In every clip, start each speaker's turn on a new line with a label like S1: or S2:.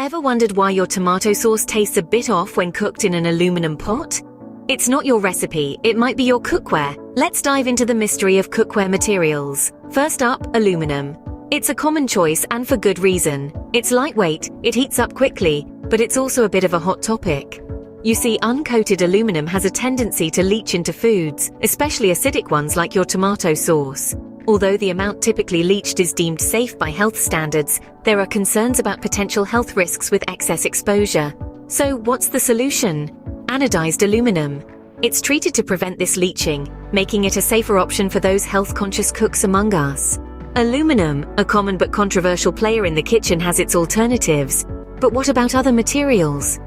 S1: Ever wondered why your tomato sauce tastes a bit off when cooked in an aluminum pot? It's not your recipe, it might be your cookware. Let's dive into the mystery of cookware materials. First up, aluminum. It's a common choice and for good reason. It's lightweight, it heats up quickly, but it's also a bit of a hot topic. You see, uncoated aluminum has a tendency to leach into foods, especially acidic ones like your tomato sauce. Although the amount typically leached is deemed safe by health standards, there are concerns about potential health risks with excess exposure. So what's the solution? Anodized aluminum. It's treated to prevent this leaching, making it a safer option for those health-conscious cooks among us. Aluminum, a common but controversial player in the kitchen, has its alternatives. But what about other materials?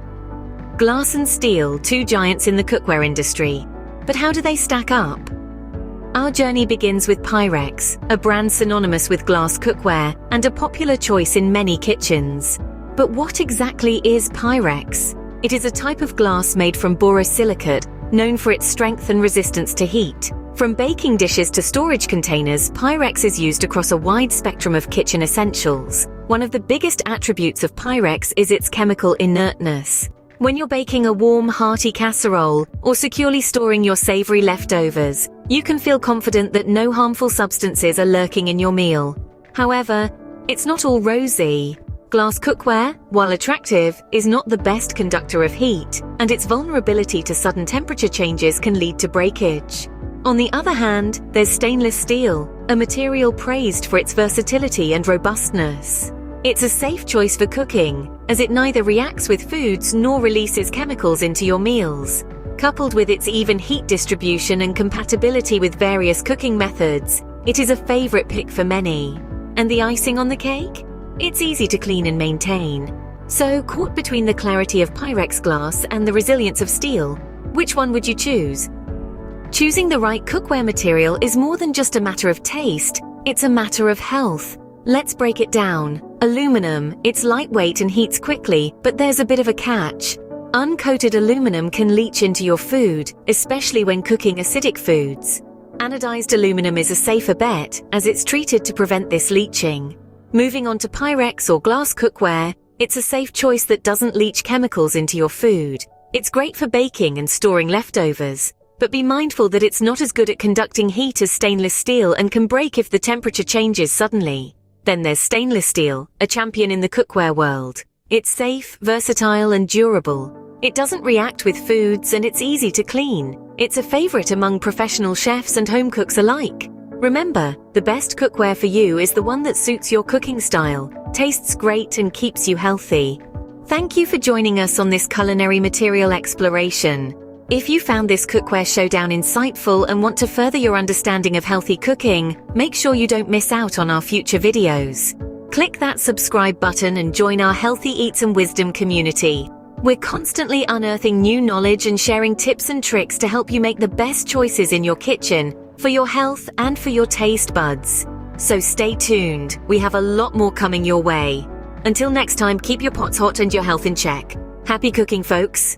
S1: Glass and steel, two giants in the cookware industry. But how do they stack up? Our journey begins with Pyrex, a brand synonymous with glass cookware and a popular choice in many kitchens. But what exactly is Pyrex? It is a type of glass made from borosilicate, known for its strength and resistance to heat. From baking dishes to storage containers, Pyrex is used across a wide spectrum of kitchen essentials. One of the biggest attributes of Pyrex is its chemical inertness. When you're baking a warm, hearty casserole or securely storing your savory leftovers, you can feel confident that no harmful substances are lurking in your meal. However, it's not all rosy. Glass cookware, while attractive, is not the best conductor of heat, and its vulnerability to sudden temperature changes can lead to breakage. On the other hand, there's stainless steel, a material praised for its versatility and robustness. It's a safe choice for cooking, as it neither reacts with foods nor releases chemicals into your meals. Coupled with its even heat distribution and compatibility with various cooking methods, it is a favorite pick for many. And the icing on the cake? It's easy to clean and maintain. So, caught between the clarity of Pyrex glass and the resilience of steel, which one would you choose? Choosing the right cookware material is more than just a matter of taste, it's a matter of health. Let's break it down. Aluminum, it's lightweight and heats quickly, but there's a bit of a catch. Uncoated aluminum can leach into your food, especially when cooking acidic foods. Anodized aluminum is a safer bet, as it's treated to prevent this leaching. Moving on to Pyrex or glass cookware, it's a safe choice that doesn't leach chemicals into your food. It's great for baking and storing leftovers, but be mindful that it's not as good at conducting heat as stainless steel and can break if the temperature changes suddenly. Then there's stainless steel, a champion in the cookware world. It's safe, versatile, and durable. It doesn't react with foods and it's easy to clean. It's a favorite among professional chefs and home cooks alike. Remember, the best cookware for you is the one that suits your cooking style, tastes great, and keeps you healthy. Thank you for joining us on this culinary material exploration. If you found this cookware showdown insightful and want to further your understanding of healthy cooking, make sure you don't miss out on our future videos. Click that subscribe button and join our Healthy Eats and Wisdom community. We're constantly unearthing new knowledge and sharing tips and tricks to help you make the best choices in your kitchen, for your health and for your taste buds. So stay tuned, we have a lot more coming your way. Until next time, keep your pots hot and your health in check. Happy cooking, folks!